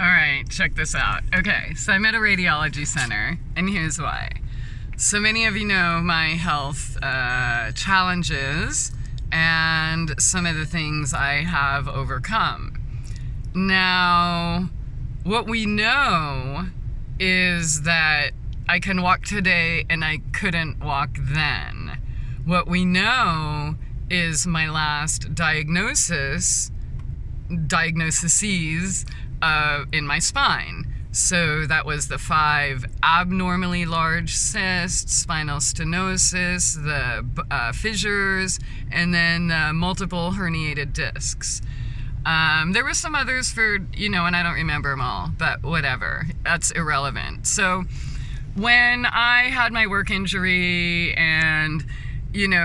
All right, check this out. Okay, so I'm at a radiology center, and here's why. So many of you know my health challenges and some of the things I have overcome. Now, what we know is that I can walk today and I couldn't walk then. What we know is my last diagnoses in my spine. So that was the 5 abnormally large cysts, spinal stenosis, the fissures, and then multiple herniated discs. There were some others for, and I don't remember them all, but whatever, that's irrelevant. So when I had my work injury and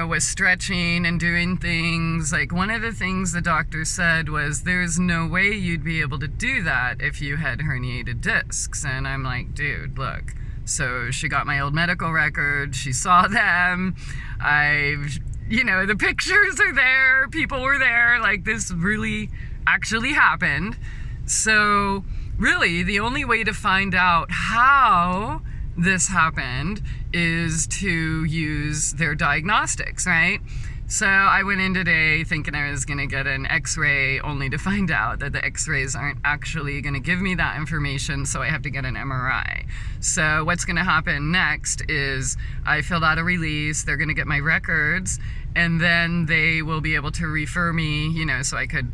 was stretching and doing things, like one of the things the doctor said was, there's no way you'd be able to do that if you had herniated discs. And I'm like, dude, look. So she got my old medical record, she saw them, the pictures are there, people were there, like this really actually happened. So really the only way to find out how this happened is to use their diagnostics, right? So I went in today thinking I was going to get an x-ray, only to find out that the x-rays aren't actually going to give me that information, so I have to get an MRI. So what's going to happen next is I filled out a release, they're going to get my records, and then they will be able to refer me, so I could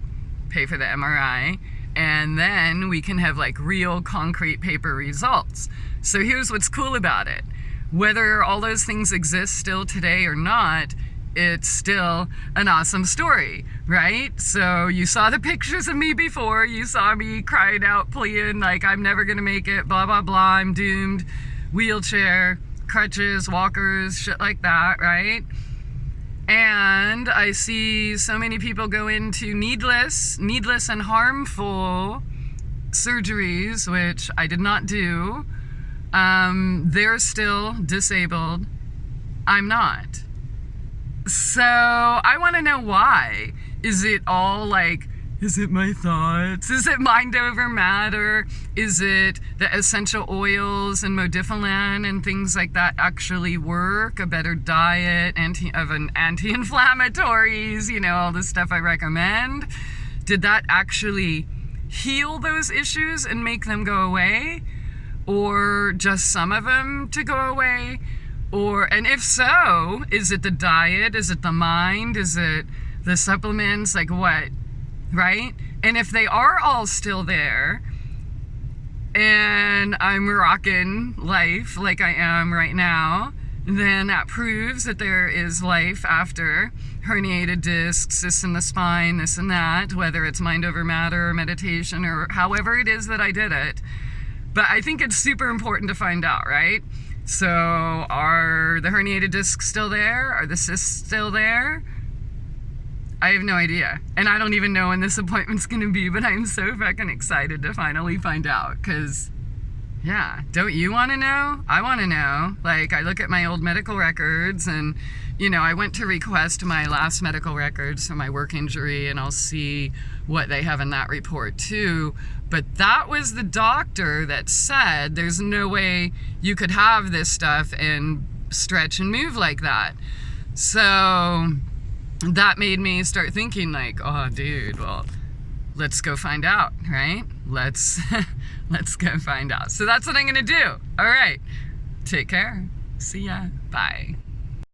pay for the MRI, and then we can have like real concrete paper results. So here's what's cool about it. Whether all those things exist still today or not, it's still an awesome story, right? So you saw the pictures of me before, you saw me crying out, pleading, like I'm never gonna make it, blah, blah, blah, I'm doomed, wheelchair, crutches, walkers, shit like that, right? And I see so many people go into needless and harmful surgeries, which I did not do. They're still disabled. I'm not. So I want to know why. Is it all like, is it my thoughts? Is it mind over matter? Is it the essential oils and modifilin and things like that actually work? A better diet, anti-inflammatories, all the stuff I recommend. Did that actually heal those issues and make them go away? Or just some of them to go away? And if so, is it the diet? Is it the mind? Is it the supplements? Like what? Right? And if they are all still there, and I'm rocking life like I am right now, then that proves that there is life after herniated discs, cysts in the spine, this and that, whether it's mind over matter or meditation or however it is that I did it. But I think it's super important to find out, right? So are the herniated discs still there? Are the cysts still there? I have no idea. And I don't even know when this appointment's gonna be, but I'm so fucking excited to finally find out. Cause yeah, don't you wanna know? I wanna know. Like I look at my old medical records and I went to request my last medical records for my work injury and I'll see what they have in that report too. But that was the doctor that said there's no way you could have this stuff and stretch and move like that. So that made me start thinking like, oh dude, well, let's go find out, right? Let's go find out. So that's what I'm gonna do. All right, take care. See ya. Bye.